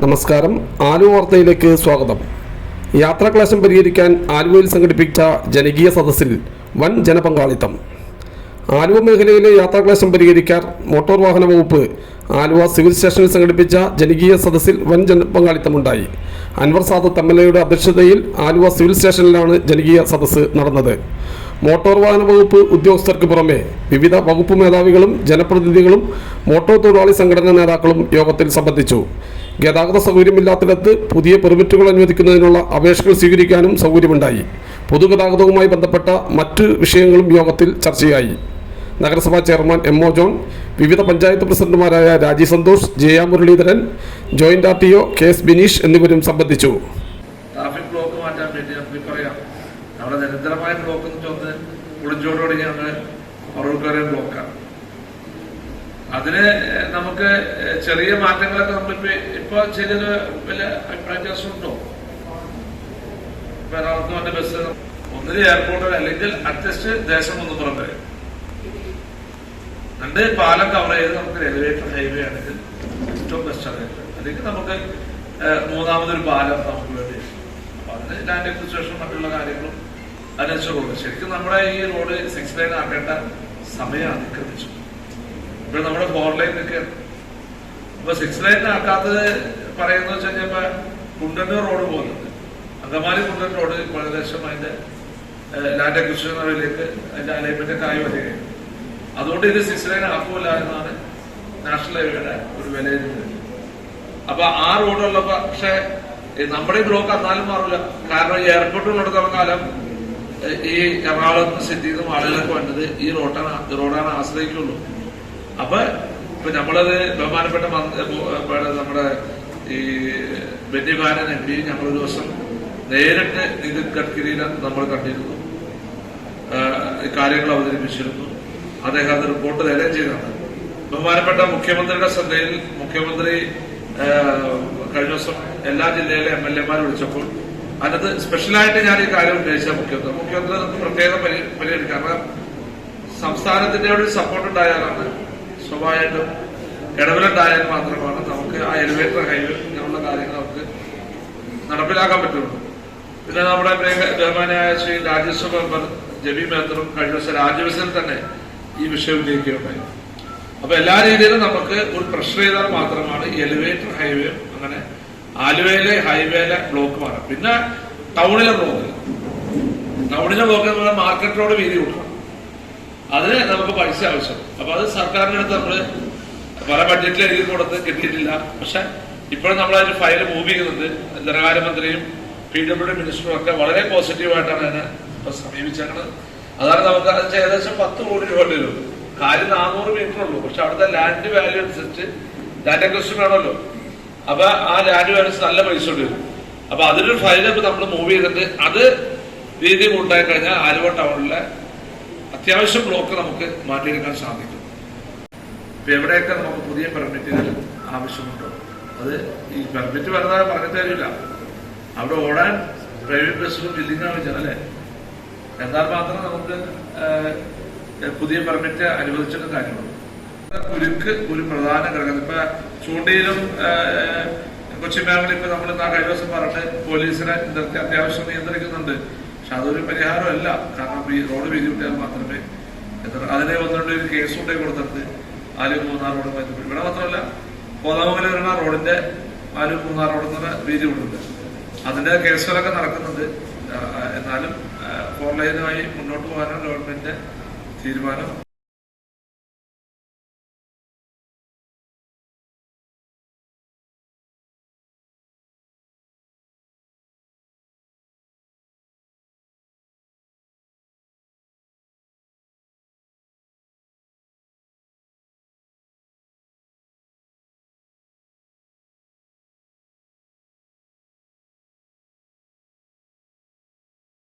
നമസ്കാരം. ആലുവ വാർത്തയിലേക്ക് സ്വാഗതം. യാത്രാക്ലേശം പരിഹരിക്കാൻ ആലുവയിൽ സംഘടിപ്പിച്ച ജനകീയ സദസ്സിൽ വൻ ജനപങ്കാളിത്തം. ആലുവ മേഖലയിലെ യാത്രാക്ലേശം പരിഹരിക്കാൻ മോട്ടോർ വാഹന വകുപ്പ് ആലുവ സിവിൽ സ്റ്റേഷനിൽ സംഘടിപ്പിച്ച ജനകീയ സദസ്സിൽ വൻ ജനപങ്കാളിത്തമുണ്ടായി. അൻവർ സാദത്ത് MLA അധ്യക്ഷതയിൽ ആലുവ സിവിൽ സ്റ്റേഷനിലാണ് ജനകീയ സദസ്സ് നടന്നത്. മോട്ടോർ വാഹന വകുപ്പ് ഉദ്യോഗസ്ഥർക്ക് പുറമെ വിവിധ വകുപ്പ് മേധാവികളും ജനപ്രതിനിധികളും മോട്ടോർ തൊഴിലാളി സംഘടനാ നേതാക്കളും യോഗത്തിൽ സംബന്ധിച്ചു. ഗതാഗത സൗകര്യമില്ലാത്തിടത്ത് പുതിയ പെർമിറ്റുകൾ അനുവദിക്കുന്നതിനുള്ള അപേക്ഷകൾ സ്വീകരിക്കാനും സൗകര്യമുണ്ടായി. പൊതുഗതാഗതവുമായി ബന്ധപ്പെട്ട മറ്റ് വിഷയങ്ങളും യോഗത്തിൽ ചർച്ചയായി. നഗരസഭാ ചെയർമാൻ MO ജോൺ, വിവിധ പഞ്ചായത്ത് പ്രസിഡന്റുമാരായ Rajeev Santhosh, Jaya Muraleedharan, joint RTO KS Bineesh എന്നിവരും സംബന്ധിച്ചു. ട്രാഫിക് ബ്ലോക്ക് മാറ്റാൻ വേണ്ടി നമുക്ക് പറയാം. നമ്മുടെ നിരന്തരമായ ബ്ലോക്ക് എന്ന് വെച്ചാൽ കുളിഞ്ചോടുകൂടി ഞങ്ങൾ പറവൂർക്കാരെ ബ്ലോക്കാണ്. അതിന് നമുക്ക് ചെറിയ മാറ്റങ്ങളൊക്കെ നമ്മളിപ്പോ ചെയ്തത് വലിയ അഭിപ്രായ വ്യത്യാസമുണ്ടോ? എറണാകുളത്ത് വന്ന ബസ് ഒന്നിന് എയർപോർട്ടിൽ അല്ലെങ്കിൽ അറ്റ്ലീസ്റ്റ് ദേശം ഒന്ന് പുറത്ത് രണ്ട് പാലം കവർ ചെയ്ത് നമുക്ക് എലിവേറ്റഡ് ഹൈവേ ആണെങ്കിൽ ഏറ്റവും ബെസ്റ്റ് ആയിട്ട്, അല്ലെങ്കിൽ നമുക്ക് മൂന്നാമതൊരു പാലം നമുക്ക് വേണ്ടി. അപ്പൊ അതിന് ലാൻഡ് അക്വിസിഷൻ മറ്റുള്ള കാര്യങ്ങളും അതിനനുസരിച്ചുള്ളൂ. ശരിക്കും നമ്മുടെ ഈ റോഡ് 6 ലൈൻ ആക്കേണ്ട സമയം അതിക്രമിച്ചു. ഇപ്പോൾ നമ്മുടെ 4 ലൈൻ നിൽക്കുകയാണ്. ഇപ്പൊ 6 ലൈൻ ആക്കാത്തത് പറയുന്നത് വെച്ച് കഴിഞ്ഞപ്പോ കുണ്ടന്നൂർ റോഡ് പോകുന്നുണ്ട്. അങ്കമാലി കുണ്ടൻ റോഡ് ഏകദേശം അതിന്റെ ലാൻഡ് അക്വിസിഷനിലേക്ക് അതിന്റെ അലൈൻമെന്റ് ഒക്കെ ആയി വരികയാണ്. അതുകൊണ്ട് ഇത് 6 ലൈൻ ആക്കൂല എന്നാണ് നാഷണൽ ഹൈവേയുടെ ഒരു വിലയിരുത്തൽ. അപ്പൊ ആ റോഡുള്ളപ്പോ പക്ഷെ നമ്മുടെ ഈ ബ്ലോക്ക് എന്നാലും മാറില്ല. കാരണം എയർപോർട്ടിലുള്ളിടത്തോളം കാലം ഈ എറണാകുളത്ത് സിറ്റിയിൽ നിന്നും ആളുകളൊക്കെ വന്നത് ഈ റോഡാണ് ആശ്രയിക്കുള്ളൂ. അപ്പൊ ഇപ്പൊ നമ്മളത് ബഹുമാനപ്പെട്ട നമ്മുടെ ഈ ബെന്നി ബെഹനാൻ MP ഞങ്ങളൊരു ദിവസം നേരിട്ട് നിതിൻ ഗഡ്കരിയെ നമ്മൾ കണ്ടിരുന്നു, കാര്യങ്ങൾ അവതരിപ്പിച്ചിരുന്നു. അദ്ദേഹം അത് റിപ്പോർട്ട് തരുകയും ചെയ്തതാണ്. ബഹുമാനപ്പെട്ട മുഖ്യമന്ത്രിയുടെ ശ്രദ്ധയിൽ മുഖ്യമന്ത്രി കഴിഞ്ഞ ദിവസം എല്ലാ ജില്ലയിലെ MLA വിളിച്ചപ്പോൾ അതിനകത്ത് സ്പെഷ്യലായിട്ട് ഞാൻ ഈ കാര്യം ഉന്നയിച്ച മുഖ്യമന്ത്രി നമുക്ക് പ്രത്യേകം പരിഗണിക്കാം. കാരണം സംസ്ഥാനത്തിന്റെ ഒരു സപ്പോർട്ട് ഉണ്ടായാലാണ് സ്വാഭാവികമായിട്ടും ഇടപെടലുണ്ടായാൽ മാത്രമാണ് നമുക്ക് ആ എലിവേറ്റർ ഹൈവേ ഇങ്ങനെയുള്ള കാര്യങ്ങൾ നമുക്ക് നടപ്പിലാക്കാൻ പറ്റുള്ളൂ. പിന്നെ നമ്മുടെ ബഹുമാനായ ശ്രീ രാജ്യസഭ മെമ്പർ ജബി മേത്തറും കഴിഞ്ഞ ദിവസം രാജ്യസഭയിൽ തന്നെ ഈ വിഷയം ഉന്നയിക്കുകയുണ്ടായി. അപ്പൊ എല്ലാ രീതിയിലും നമുക്ക് ഒരു പ്രഷർ ചെയ്താൽ മാത്രമാണ് എലിവേറ്റർ ഹൈവേ അങ്ങനെ ആലുവയിലെ ഹൈവേയിലെ ബ്ലോക്ക് മാറാം. പിന്നെ ടൗണിലെ ബ്ലോക്ക് മാർക്കറ്റ് റോഡ് വീതി കൂട്ടണം. അതിന് നമുക്ക് പൈസ ആവശ്യം. അപ്പൊ അത് സർക്കാരിന്റെ അടുത്ത് നമ്മള് പല ബഡ്ജറ്റിൽ എഴുതി കൊടുത്ത് കിട്ടിയിട്ടില്ല. പക്ഷെ ഇപ്പോഴും നമ്മളതിന് ഫയൽ മൂവ് ചെയ്യുന്നുണ്ട്. ധനകാര്യമന്ത്രിയും PWD മിനിസ്റ്ററും ഒക്കെ വളരെ പോസിറ്റീവായിട്ടാണ് അതിനെ ഇപ്പൊ സമീപിച്ചേക്കുന്നത്. അതാണ് നമുക്ക് അത് ഏകദേശം 10 കോടി രൂപ വരും. കാര്യം 400 മീറ്റർ ഉള്ളൂ. പക്ഷെ അവിടുത്തെ ലാൻഡ് വാല്യൂ അനുസരിച്ച് ലാൻഡ് അക്വിസിഷൻ വേണമല്ലോ. അപ്പൊ ആ ലാൻഡ് വാല്യൂ നല്ല പൈസ വരും. അപ്പൊ അതിനൊരു ഫയൽ ഇപ്പൊ നമ്മൾ മൂവ് ചെയ്തിട്ട് അത് രീതി കൂട്ടായി കഴിഞ്ഞാൽ ആലുവ ടൗണിലെ അത്യാവശ്യം ബ്ലോക്ക് നമുക്ക് മാറ്റിയെടുക്കാൻ സാധിക്കും. ഇപ്പൊ എവിടെയൊക്കെ നമുക്ക് പുതിയ പെർമിറ്റുകൾ ആവശ്യമുണ്ടോ അത് ഈ പെർമിറ്റ് വെറുതെ പറഞ്ഞു തരില്ല. അവിടെ ഓടാൻ പ്രൈവറ്റ് ബസ്സുകൾ ബില്ലിംഗ് ആവശ്യം അല്ലെ. എന്നാൽ മാത്രം നമുക്ക് പുതിയ പെർമിറ്റ് അനുവദിച്ചിട്ടും കാര്യമുള്ളൂ. കുരുക്ക് ഒരു പ്രധാന ഘടകം. ഇപ്പൊ ചൂണ്ടയിലും കൊച്ചി മേഖല ഇപ്പൊ നമ്മൾ കഴിഞ്ഞ ദിവസം പറഞ്ഞിട്ട് പോലീസിനെ നിർത്തി അത്യാവശ്യം നിയന്ത്രിക്കുന്നുണ്ട്. പക്ഷെ അതൊരു പരിഹാരമല്ല. കാരണം ഈ റോഡ് വീതി വിട്ടാൽ മാത്രമേ അതിനെ വന്നുകൊണ്ട് ഒരു കേസ് കൊണ്ടേ കൊടുത്തിട്ട് ആലുവ മൂന്നാർ റോഡ് ബന്ധപ്പെട്ട് ഇവിടെ മാത്രമല്ല കോതമംഗലം വരുന്ന റോഡിന്റെ ആലുവ മൂന്നാർ റോഡ് വീതി വിടുന്നുണ്ട്. അതിന്റെ കേസുകളൊക്കെ നടക്കുന്നുണ്ട്. എന്നാലും 4 ലൈനുമായി മുന്നോട്ട് പോകാനാണ് ഗവൺമെന്റിന്റെ തീരുമാനം.